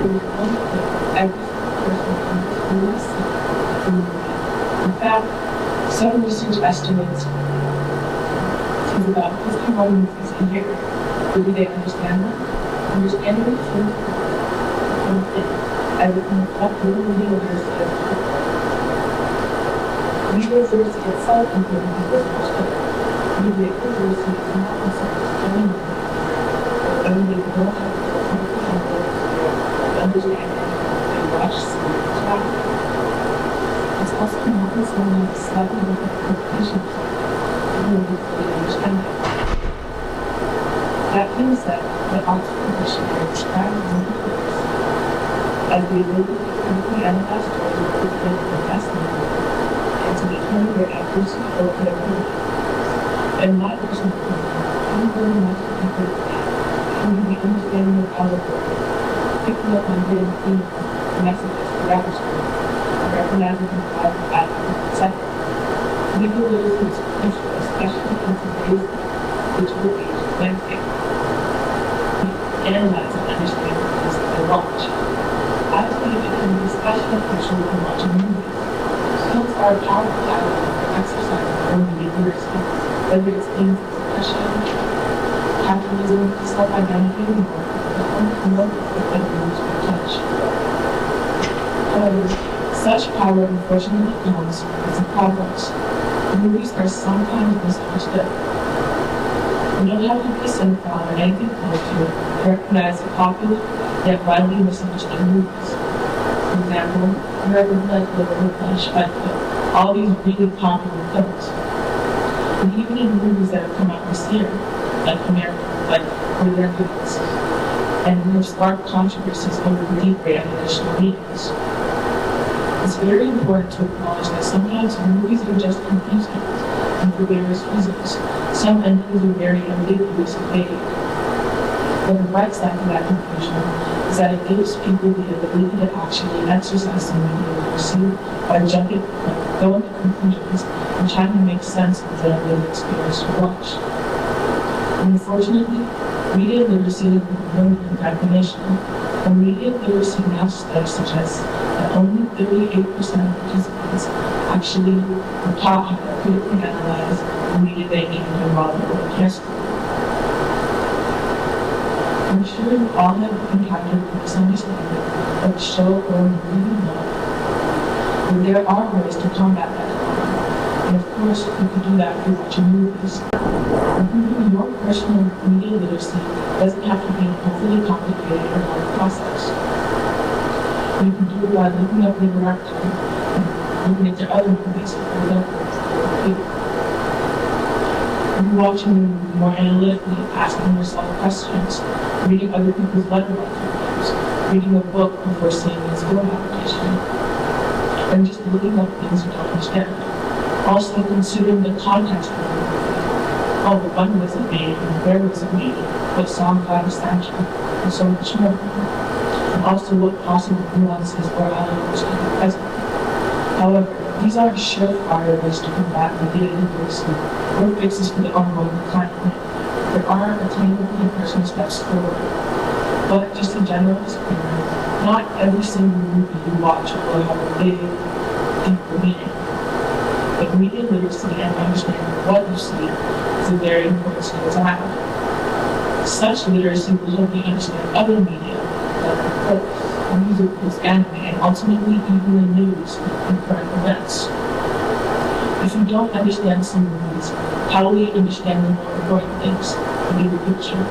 every person can listen to movie. In fact, some research estimates is about 51 movies a year. Do they understand them? Understanding it is everything about the media literacy. Media literacy itself including the literacy. Media literacy is not concerned with anyone. Only they know how to understand and watch science track. It's also not concerned with slightly different competitions. Understand it. That being said, the Oxford Dictionary describes movie as the ability to critically analyze stories with critical investment and to determine their accuracy or credibility. In my personal opinion, I'm very much interested in the understanding of how the world, picking up on hidden themes, messages throughout the story, and recognizing the value of items, etc. Legal literacy is crucial, especially in today's digital age landscape. We analyze and understand things that they watch. I believe it can be especially crucial when watching movies. Films are a powerful catalyst for exercising our media literacy, whether it's themes of suppression, capitalism, self-identity, or the unpromoted that movies will touch. However, such power unfortunately comes with some problems. Movies are sometimes misunderstood. You don't have to be a cinephile or anything close to it to recognize the popular yet widely misunderstood movies. For example, American Blood, Whiplash, Fight Club, all these really popular films. And even in movies that have come out this year, like For Their Goods, and have sparked controversies over the deep rate of additional meanings. It's very important to acknowledge that sometimes movies are just confusing, and for various reasons. Some endings are very ambiguous and vague. But the right side of that confusion is that it gives people the ability to actually exercise some media literacy by going to conclusions and trying to make sense of their lived experience to watch. Unfortunately, media literacy has been promoted in definition, and media literacy now studies suggest that only 38% of participants actually were taught how to critically analyze the media they even involved in high school. I'm sure you all have encountered the misunderstanding of a show or a movie you love, and there are ways to combat that harm. And of course, you can do that through watching movies. Improving your personal media literacy doesn't have to be an overly complicated or long process. You can do it by looking up the director and looking into other movies, for example, you watch a movie more analytically, asking yourself questions, reading other people's letterbox reviews, reading a book before seeing its film application, and just looking up things you don't understand. Also considering the context of the movie. Oh, when was it made, and where was it made, what song got a soundtrack, and so much more. And also what possible nuances or elements could be present. However, these aren't surefire ways to combat media literacy or fixes for the ongoing decline. There are attainable and personal steps forward. But just a general disclaimer, not every single movie you watch will have a big, deeper meaning. But media literacy and understanding what you see is a very important skill to have. Such literacy will help you understand other media, like books, musicals, anime, and ultimately even the news and current events. If you don't understand some movies, how will you understand the more important things, the bigger picture?